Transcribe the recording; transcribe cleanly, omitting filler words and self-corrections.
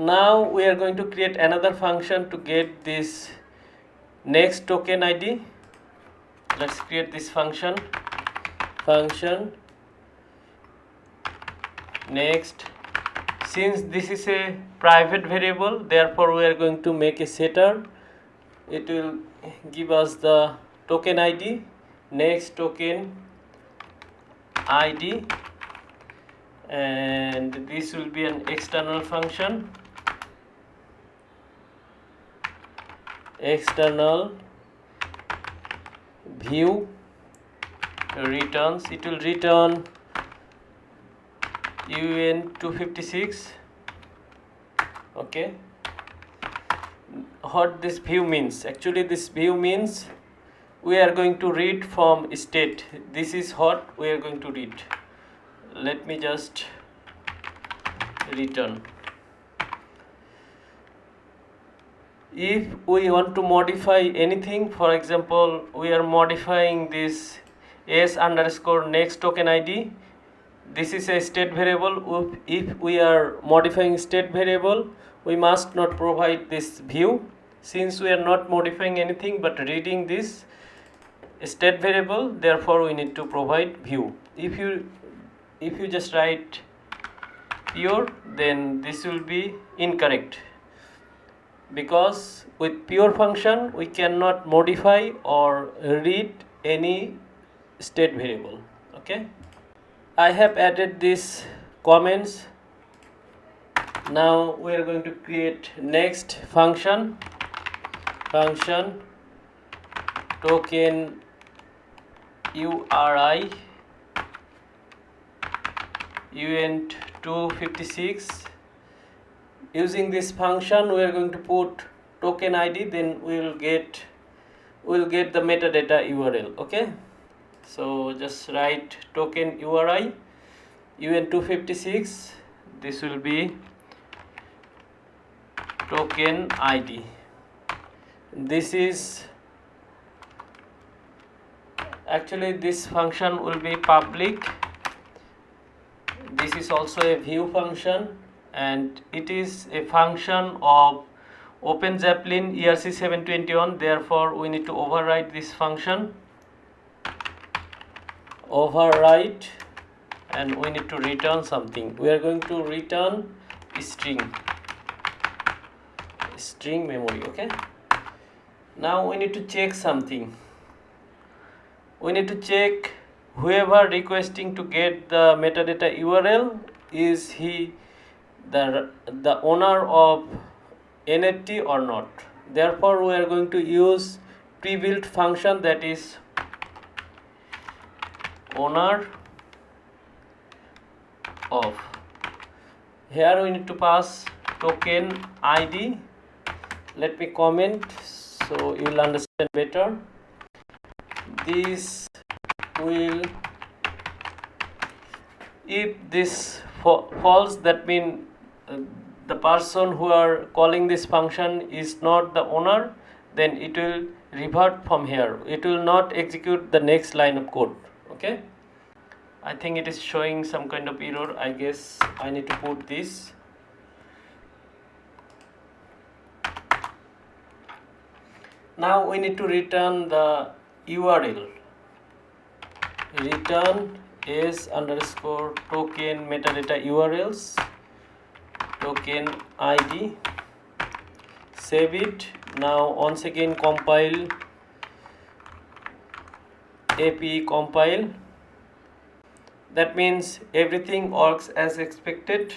Now we are going to create another function to get this next token ID. Let's create this function next. Since this is a private variable, therefore we are going to make a setter. It will give us the token ID, next token ID, and this will be an external function, external view returns. It will return UN256. Okay, what this view means, actually this view means we are going to read from state. This is what we are going to read. Let me just return. If we want to modify anything, for example, we are modifying this s underscore next token ID. This is a state variable. If we are modifying state variable, we must not provide this view, since we are not modifying anything but reading this state variable. Therefore we need to provide view. If you just write pure, then this will be incorrect, because with pure function we cannot modify or read any state variable. Okay, I have added these comments. Now we are going to create next function token URI UN256. Using this function we are going to put token ID, then we will get the metadata URL. Okay, so just write token URI UN256. This will be token ID. This is actually, this function will be public. This is also a view function, and it is a function of Open Zeppelin ERC721. Therefore we need to override this function, override, and we need to return something. We are going to return string memory. Okay, now we need to check something. We need to check whoever requesting to get the metadata URL, is he the owner of NFT or not. Therefore we are going to use pre-built function, that is owner of. Here we need to pass token ID. Let me comment so you will understand better. This will, if this false, that means the person who are calling this function is not the owner, then it will revert from here. It will not execute the next line of code. Okay, I think it is showing some kind of error. I guess I need to put this. Now we need to return the URL. Return s underscore token metadata URLs, token ID. Save it. Now once again compile, API compile. That means everything works as expected.